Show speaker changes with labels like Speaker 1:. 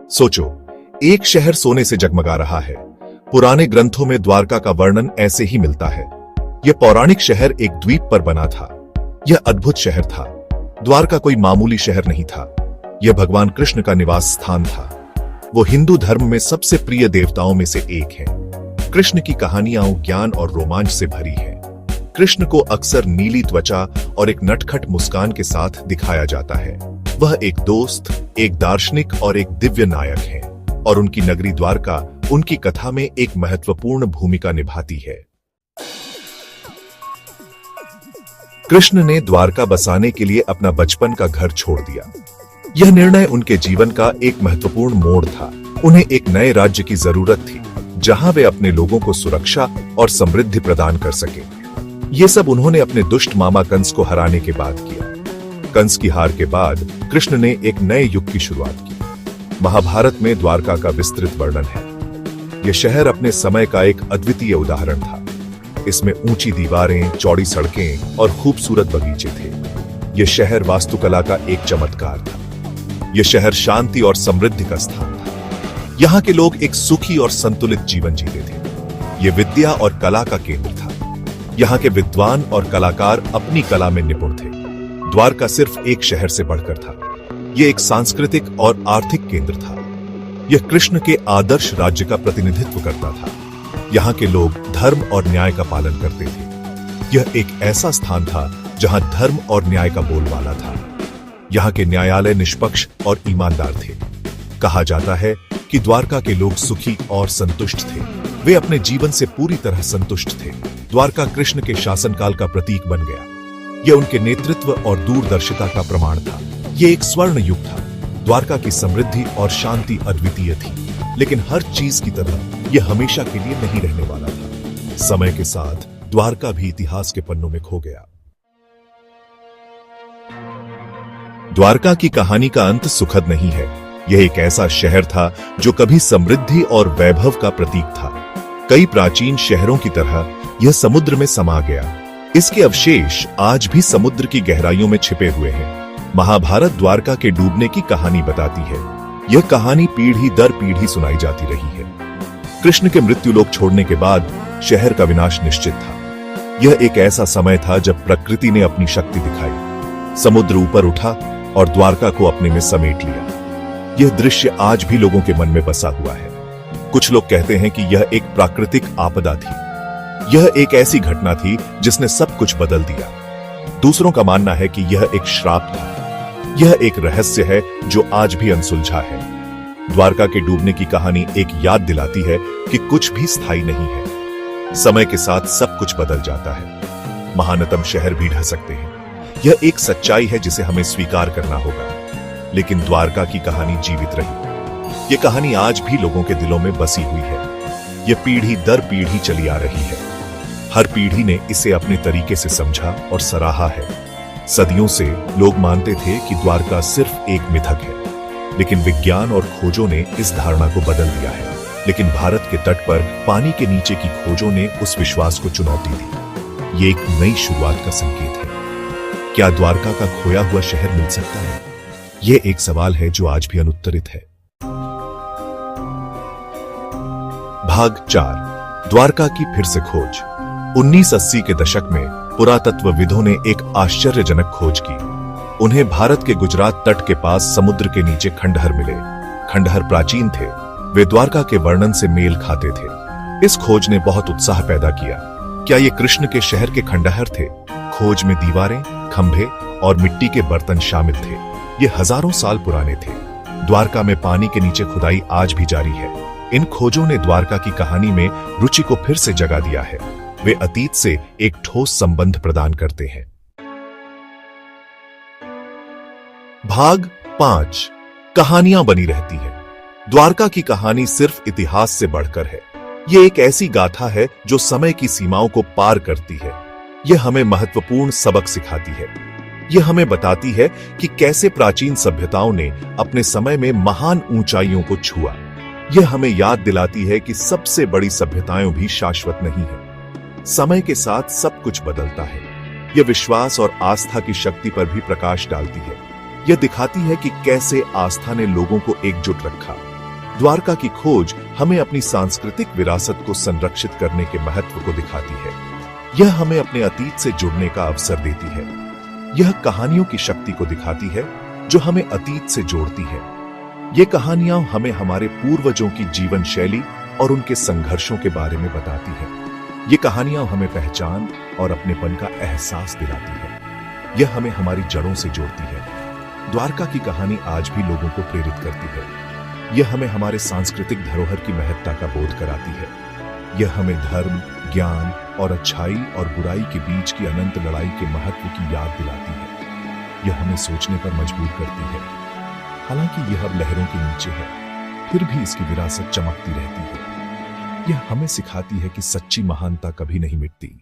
Speaker 1: सोचो, एक शहर सोने से जगमगा रहा है। पुराने ग्रंथों में द्वारका का वर्णन ऐसे ही मिलता है। यह पौराणिक शहर एक द्वीप पर बना था। यह अद्भुत शहर था। द्वारका कोई मामूली शहर नहीं था। यह भगवान कृष्ण का निवास स्थान था। वो हिंदू धर्म में सबसे प्रिय देवताओं में से एक है। कृष्ण की कहानियां ज्ञान और रोमांच से भरी है। कृष्ण को अक्सर नीली त्वचा और एक नटखट मुस्कान के साथ दिखाया जाता है। वह एक दोस्त, एक दार्शनिक और एक दिव्य नायक है, और उनकी नगरी द्वारका उनकी कथा में एक महत्वपूर्ण भूमिका निभाती है। कृष्ण ने द्वारका बसाने के लिए अपना बचपन का घर छोड़ दिया। यह निर्णय उनके जीवन का एक महत्वपूर्ण मोड़ था। उन्हें एक नए राज्य की जरूरत थी, जहां वे अपने लोगों को सुरक्षा और समृद्धि प्रदान कर सके। ये सब उन्होंने अपने दुष्ट मामा कंस को हराने के बाद किया। कंस की हार के बाद कृष्ण ने एक नए युग की शुरुआत की। महाभारत में द्वारका का विस्तृत वर्णन है। यह शहर अपने समय का एक अद्वितीय उदाहरण था। इसमें ऊंची दीवारें, चौड़ी सड़कें और खूबसूरत बगीचे थे। यह शहर वास्तुकला का एक चमत्कार था। यह शहर शांति और समृद्धि का स्थान था। यहाँ के लोग एक सुखी और संतुलित जीवन जीते थे। यह विद्या और कला का केंद्र था। यहाँ के विद्वान और कलाकार अपनी कला में निपुण थे। द्वारका सिर्फ एक शहर से बढ़कर था। यह एक सांस्कृतिक और आर्थिक केंद्र था। यह कृष्ण के आदर्श राज्य का प्रतिनिधित्व करता था। यहाँ के लोग धर्म और न्याय का पालन करते थे। यह एक ऐसा स्थान था जहां धर्म और न्याय का बोलबाला था। यहाँ के न्यायालय निष्पक्ष और ईमानदार थे। कहा जाता है कि द्वारका के लोग सुखी और संतुष्ट थे। वे अपने जीवन से पूरी तरह संतुष्ट थे। द्वारका कृष्ण के शासनकाल का प्रतीक बन गया। यह उनके नेतृत्व और दूरदर्शिता का प्रमाण था। यह एक स्वर्ण युग था। द्वारका की समृद्धि और शांति अद्वितीय थी, लेकिन हर चीज की तरह यह हमेशा के लिए नहीं रहने वाला था। समय के साथ द्वारका भी इतिहास के पन्नों में खो गया। द्वारका की कहानी का अंत सुखद नहीं है। यह एक ऐसा शहर था जो कभी समृद्धि और वैभव का प्रतीक था। कई प्राचीन शहरों की तरह यह समुद्र में समा गया। इसके अवशेष आज भी समुद्र की गहराइयों में छिपे हुए हैं। महाभारत द्वारका के डूबने की कहानी बताती है। यह कहानी पीढ़ी दर पीढ़ी सुनाई जाती रही है। कृष्ण के मृत्यु लोक छोड़ने के बाद शहर का विनाश निश्चित था। यह एक ऐसा समय था जब प्रकृति ने अपनी शक्ति दिखाई। समुद्र ऊपर उठा और द्वारका को अपने में समेट लिया। यह दृश्य आज भी लोगों के मन में बसा हुआ है। कुछ लोग कहते हैं कि यह एक प्राकृतिक आपदा थी। यह एक ऐसी घटना थी जिसने सब कुछ बदल दिया। दूसरों का मानना है कि यह एक श्राप था। यह एक रहस्य है जो आज भी अनसुलझा है। द्वारका के डूबने की कहानी एक याद दिलाती है कि कुछ भी स्थायी नहीं है। समय के साथ सब कुछ बदल जाता है। महानतम शहर भी ढह सकते हैं। यह एक सच्चाई है जिसे हमें स्वीकार करना होगा। लेकिन द्वारका की कहानी जीवित रही। यह कहानी आज भी लोगों के दिलों में बसी हुई है। यह पीढ़ी दर पीढ़ी चली आ रही है। हर पीढ़ी ने इसे अपने तरीके से समझा और सराहा है। सदियों से लोग मानते थे कि द्वारका सिर्फ एक मिथक है, लेकिन विज्ञान और खोजों ने इस धारणा को बदल दिया है। लेकिन भारत के तट पर पानी के नीचे की खोजों ने उस विश्वास को चुनौती दी। ये एक नई शुरुआत का संकेत है। क्या द्वारका का खोया हुआ शहर मिल सकता है? यह एक सवाल है जो आज भी अनुत्तरित है। भाग 4, द्वारका की फिर से खोज। 1980 के दशक में पुरातत्वविदों ने एक आश्चर्यजनक खोज की। उन्हें भारत के गुजरात तट के पास समुद्र के नीचे खंडहर मिले। खंडहर प्राचीन थे। वे द्वारका के वर्णन से मेल खाते थे। इस खोज ने बहुत उत्साह पैदा किया। क्या ये कृष्ण के शहर के खंडहर थे? खोज में दीवारें, खंभे और मिट्टी के बर्तन शामिल थे। ये हजारों साल पुराने थे। द्वारका में पानी के नीचे खुदाई आज भी जारी है। इन खोजों ने द्वारका की कहानी में रुचि को फिर से जगा दिया है। वे अतीत से एक ठोस संबंध प्रदान करते हैं। भाग 5, कहानियां बनी रहती है। द्वारका की कहानी सिर्फ इतिहास से बढ़कर है। यह एक ऐसी गाथा है जो समय की सीमाओं को पार करती है। यह हमें महत्वपूर्ण सबक सिखाती है। यह हमें बताती है कि कैसे प्राचीन सभ्यताओं ने अपने समय में महान ऊंचाइयों को छुआ। यह हमें याद दिलाती है कि सबसे बड़ी सभ्यताएं भी शाश्वत नहीं है। समय के साथ सब कुछ बदलता है। यह विश्वास और आस्था की शक्ति पर भी प्रकाश डालती है। यह दिखाती है कि कैसे आस्था ने लोगों को एकजुट रखा। द्वारका की खोज हमें अपनी सांस्कृतिक विरासत को संरक्षित करने के महत्व को दिखाती है। यह हमें अपने अतीत से जुड़ने का अवसर देती है। यह कहानियों की शक्ति को दिखाती है जो हमें अतीत से जोड़ती है। ये कहानियां हमें हमारे पूर्वजों की जीवन शैली और उनके संघर्षों के बारे में बताती है। ये कहानियां हमें पहचान और अपनेपन का एहसास दिलाती है। यह हमें हमारी जड़ों से जोड़ती है। द्वारका की कहानी आज भी लोगों को प्रेरित करती है। यह हमें हमारे सांस्कृतिक धरोहर की महत्ता का बोध कराती है। यह हमें धर्म, ज्ञान और अच्छाई और बुराई के बीच की अनंत लड़ाई के महत्व की याद दिलाती है। यह हमें सोचने पर मजबूर करती है। हालांकि यह अब लहरों के नीचे है, फिर भी इसकी विरासत चमकती रहती है। यह हमें सिखाती है कि सच्ची महानता कभी नहीं मिटती।